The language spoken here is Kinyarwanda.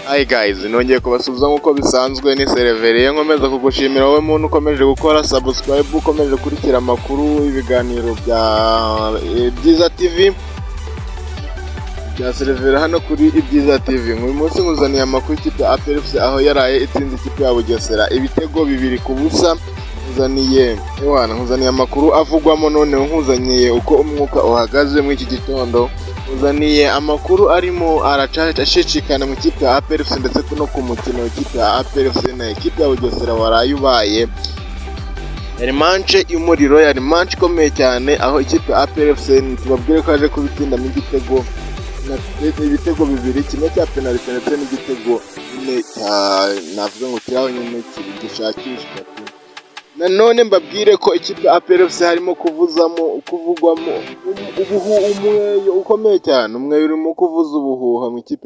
Hi guys, nongeye kubasubiza nk'uko bisanzwe ni Sereveriye nkomeza kugushimira wowe muntu ukomeje gukora subscribe, ukomeje kurikira amakuru ibiganiro bya Ibyiza TV bya Sereveriye hano kuri Ibyiza TV. Uyu munsi nkuzaniye amakuru y'ikipe ya APR FC aho yaraye itsinze ikipe ya Bugesera ibitego 2-0. Nkuzaniye amakuru avugwamo, noneho nkuzaniye uko umwuka uhagaze muri iki gitondo. Uzaniye amakuru arimo aracashishikana mu ikipe ya APR FC ndetse no ku mukino w'ikipe ya APR FC na ikipe ya Bugesera waraye ubaye. Yari match y'umuriro, yari match ikomeye cyane aho ikipe ya APR FC tubabwire ko aje kubitsindamo ibitego 2, kimwe cya penalty ndetse n'igitego navuga ngo kiraho nyine gishakishwa. Nanone mbabwire ko ikipe ya APR FC harimo kuvugwamo umweyo ukomeye cyane, umweyo urimo kuvuza ubuhuha mu ikipe